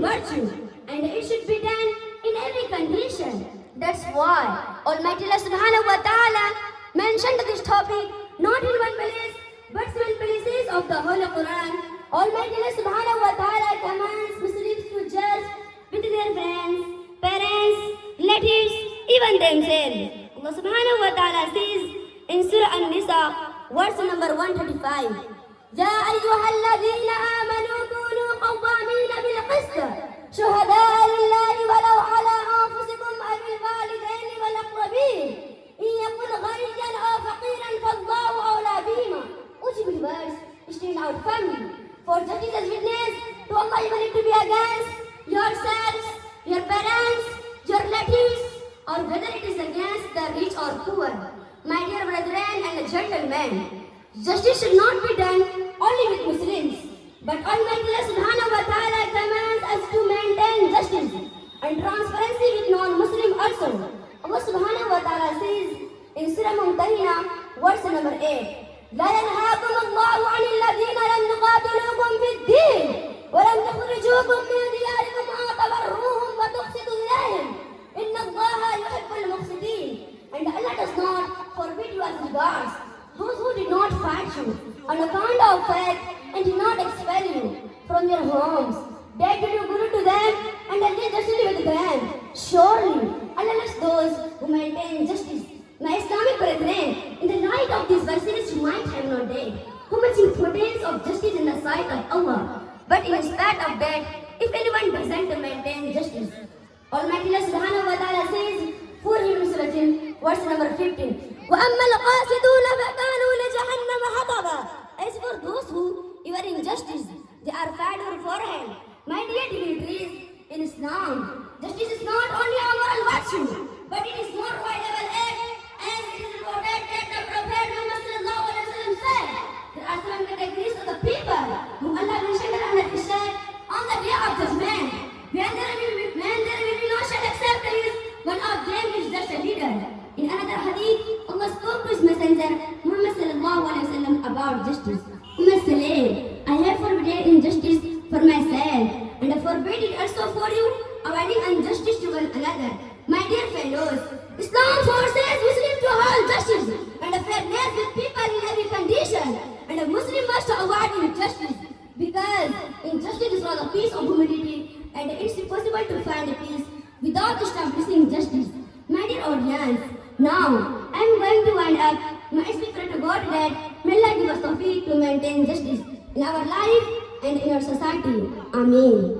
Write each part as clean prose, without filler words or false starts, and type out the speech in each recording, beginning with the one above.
virtue, and it should be done in every condition. That's why Almighty Allah Subhanahu wa Ta'ala mentioned this topic not in one place but seven places of the Holy Quran. Almighty Allah Subhanahu wa Ta'ala commands Muslims to judge with their friends, parents, relatives, even themselves. Allah Subhanahu wa Ta'ala says in Surah An-Nisa, verse number 135, يا أيها الذين آمنوا كونوا قوامين بالقسط شهداء لله ولو على أنفسكم أو الوالدين والأقربين إن يكن غنيا أو فقيرا فالله أولى بهما. Which believers stand out family for justice as witness to Allah, even if to be against yourselves, your parents, your relatives, or whether it is against the rich or poor. My dear brethren and gentlemen, justice should not be done only with Muslims, but Almighty Allah Subhanahu wa Ta'ala commands us to maintain justice and transparency with non-Muslim also. Allah Subhanahu wa Ta'ala says in Surah Mumtahina, verse number 8, لا ينهاكم الله عن الذين لم يقاتلوكم في الدين ولم يخرجوكم من دياركم أن تبروهم وتقسطوا إليهم إن الله يحب المقسطين. And Allah does not forbid you as regards those who did not fight you on account of faith and did not expel you from your homes. They did you good to them and live justly with them. Surely Allah loves those who maintain justice. My Islamic brethren, in the light of these verses, you might have noted how much importance of justice in the sight of Allah. But in spite of that, if anyone doesn't maintain justice, Almighty Allah Subhanahu wa Ta'ala says for him, verse number 15, وَأَمَّا الْقَاسِدُونَ فَكَانُوا لِجَهَنَّمَ حَطَبًا. As for those who, your injustice, they are fed or forehand. My dear dignitaries, in Islam, justice is not only a moral virtue, but it is more valuable act, as it is reported that the Prophet Muhammad sallallahu alaihi wasallam said, there are seven categories of the people whom Allah will shed and He said on the day of judgment, when there will be no shed except one of them is just a leader. In another hadith, Allah spoke to His messenger Muhammad sallallahu alaihi wasallam about justice. Salam, I have forbidden injustice for myself, and I forbid it also for you, avoiding injustice to one another. My dear fellows, Islam forces Muslims to hold justice and fairness with people in every condition, and a Muslim must avoid injustice, because injustice is for the peace of humanity, and it's impossible to find peace without establishing justice. My dear audience, now I am going to wind up my speech to God that may Allah give us tawfiq to maintain justice in our life and in our society. Ameen.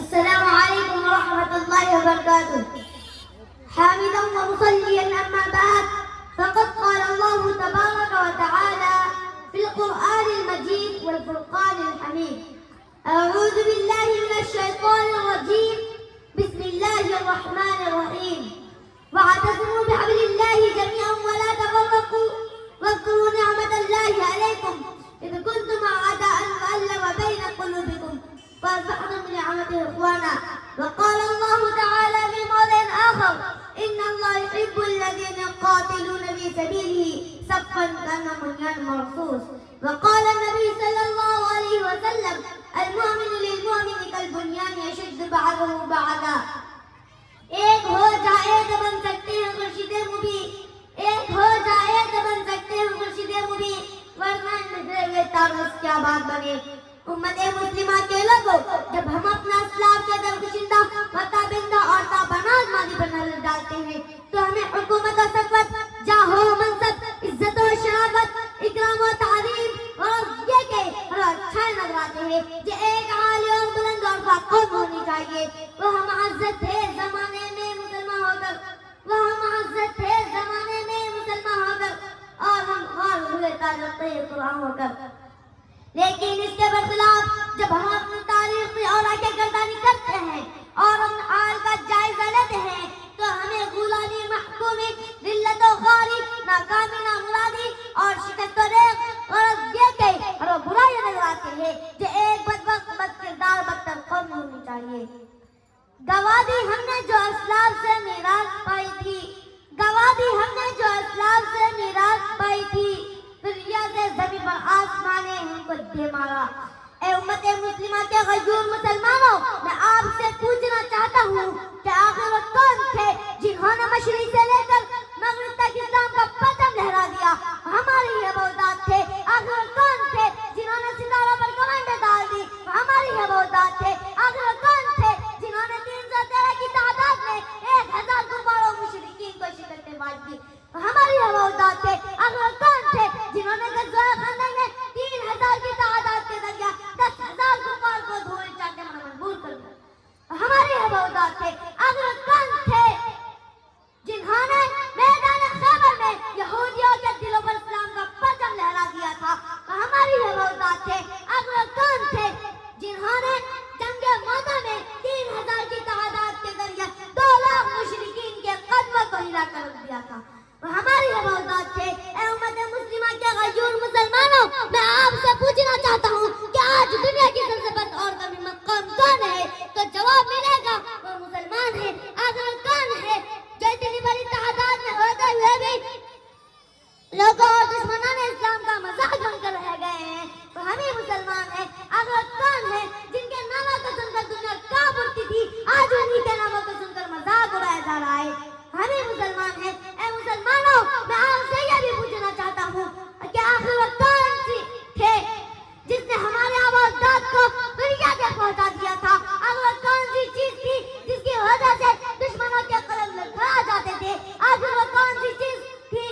السلام عليكم ورحمة الله وبركاته. حامدا ومصليا أما بعد، فقد قال الله تبارك وتعالى في القرآن المجيد والفرقان الحميد: أعوذ بالله من الشيطان الرجيم، بسم الله الرحمن الرحيم. واعتصموا بحبل الله جميعا ولا تفرقوا واذكروا نعمة الله عليكم إذ كنتم أعداء فألف بين قلوبكم فأصبحتم بنعمته إخوانا. وقال الله تعالى في موضع آخر: إن الله يحب الذين يقاتلون في سبيله صفا كأنهم بنيان مرصوص. وقال النبي صلى الله عليه وسلم: المؤمن للمؤمن كالبنيان يشد بعضه بعضا. ایک ہو جائے تو بن سکتے ہیں خورشید مبین، ایک ہو جائے تو بن سکتے ہیں خورشید مبین، ورنہ بکھرے ہوئے تاروں سے کیا بات بنے. امت مسلمہ کے لوگوں، جب ہم اپنا اسلاف کے درگشندہ وطابندہ اور تابناز ماضی پر نظر ڈالتے ہیں تو ہمیں حکومت و ثروت، جاہ و منصب، عزت و شرافت، اکرام و تعظیم اور یہ کہ ہر اچھائے نظر آتے ہیں جو ایک عالی اور بلند اور قوم ہونی چاہیے. وہ ہم ہو کر. لیکن اس کے برخلاف جب ہم اپنی تاریخی اور آگے گردانی کرتے ہیں اور اپنے حال کا جائزہ لیتے ہیں تو ہمیں غلامی، محکومی، ذلت و خواری، ناکامی، نامرادی اور شکست و ریغ غرض یہ کہ ہر وہ برائیاں نظر آتی ہے جو ایک بدبخت، بد کردار، بدتر قوم میں ہونی چاہیے. گوادی ہم نے جو اسلاف سے میراث پائی تھی، گوادی ہم نے جو اسلاف سے میراث پائی تھی، پھر سے زمین پر آسمانے ہم کو دے مارا. اے امت مسلمہ کے غیور مسلمانوں، میں آپ سے پوچھنا چاہتا ہوں کہ آخر وہ کون تھے جنہوں نے مشرق سے لے کر مغرب تک اسلام کا پرچم لہرا دیا؟ ہماری یہ بغداد تھے. آخر وہ کون تھے جنہوں نے ستاروں پر کمانڈیں ڈال دی؟ ہماری یہ بغداد تھے. آخر وہ کون تھے جنہوں نے 313 کی تعداد میں 1000 کفار و مشرکین کو شکستیں بانٹ دی؟ ہماری یہ بغداد تھے. آخر وہ کون تھے جنہوں نے غزوہ خندق میں 3000 کی تعداد کے ذریعہ 10,000 کفار کو دھوئے چاٹنے پر مجبور کر دیا؟ ہمارے یہ بغداد تھے. آخر وہ کون تھے جنہوں نے میدان خیبر میں یہودیوں کے دلوں پر اسلام کا پرچم لہرا دیا تھا؟ ہماری یہ بغداد تھے. آخر وہ کون تھے جنہوں نے جنگ موتا میں 3000 کی تعداد کے ذریعہ 2 لاکھ مشرکین کے قدموں کو ہلا کر رکھ دیا تھا؟ ہماری یہ بغداد تھے. اے امت مسلمہ کے غیور مسلمانوں، میں آپ سے پوچھنا چاہتا ہوں کہ آج دنیا کی سب سے بد اور کمی مقام کون ہے؟ تو جواب ملے گا وہ مسلمان ہے. آخر کون ہے جو اتنی بڑی تعداد میں ہوتے ہوئے بھی لوگوں اور دشمنوں نے اسلام کا مذاق بن کر رہ گئے ہیں؟ تو ہم ہی مسلمان ہیں. آخر کون ہے جن کے ناموں کو سن کر دنیا کانپ اٹھتی تھی، آج انہی کے ناموں کو سن کر مذاق اڑایا جا رہا ہے؟ ہم ہی مسلمان ہیں. اے مسلمانوں، میں آپ سے یہ بھی پوچھنا چاہتا ہوں کہ آخر وہ کون سی تھے جس نے ہمارے آباد کو دنیا تک پہنچا دیا تھا؟ آخر وہ کون سی چیز تھی جس کی وجہ سے دشمنوں کے قلم لڑکھڑا جاتے تھے؟ آخر وہ کون سی چیز تھی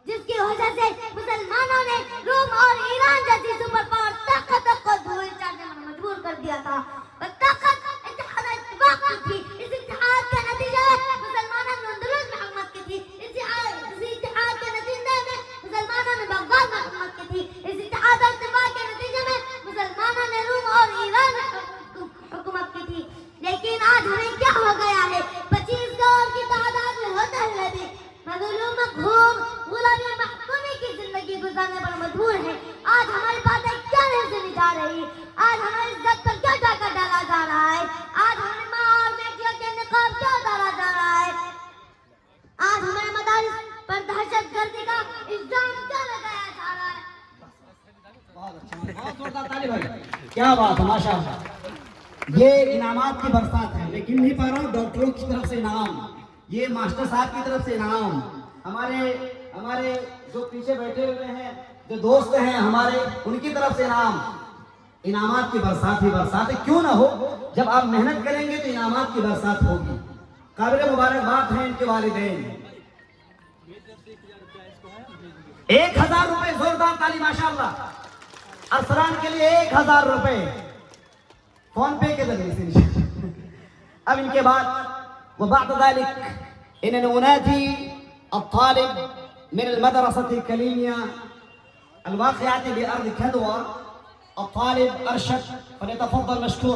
جس کی وجہ سے مسلمانوں نے روم اور ایران جیسی سپر پاور طاقتوں کو دھوئے چاٹنے پر مجبور کر دیا تھا؟ وہ طاقت اتحاد و اتفاق کی تھی. اس اتحاد کے نتیجے میں مسلمانوں نے اندلس میں حکومت کی تھی. اس اتحاد کے نتیجے میں مسلمانوں نے بغداد میں حکومت کی تھی. اس اتحاد و اتفاق کے نتیجے میں مسلمانوں نے روم اور ایران میں حکومت کی تھی. لیکن آج ہمیں کیا ہو گیا ہے؟ 25 کروڑ کی تعداد میں ہوتے ہوئے بھی مظلوم گھوم غلامی محکومی کی زندگی گزارنے پر مجبور ہے. آج ہماری باتیں کیا نہیں سنی جا رہی؟ آج ہماری عزت پر کیا ڈاکہ ڈالا جا رہا ہے؟ آج ہماری ماں اور بیٹیوں کے نقاب کیا اتارا جا رہا ہے؟ آج ہمارے مدارس پر دہشت گردی کا الزام کیا لگایا جا رہا ہے؟ بہت زوردار تالی بھائی، کیا بات ہے، ماشاء اللہ. یہ انعامات کی برسات ہے، لیکن نہیں پا رہا ہوں ڈاکٹروں کی طرف سے انعام، یہ ماسٹر صاحب کی طرف سے انعام، ہمارے جو پیچھے بیٹھے ہوئے ہیں جو دوست ہیں ہمارے، ان کی طرف سے انعامات کی برسات ہی برسات ہے. کیوں نہ ہو، جب آپ محنت کریں گے تو انعامات کی برسات ہوگی. قابل مبارکباد ہیں ان کے والدین. 1000 روپے، زوردار تالی ماشاء اللہ. ارسلان کے لیے 1000 روپے فون پے کے ذریعے سے. اب ان کے بعد وبعد ذلك انني انادي الطالب من المدرسة الكليمية الواقعة بأرض كدوة، الطالب أرشد، فليتفضل مشكور.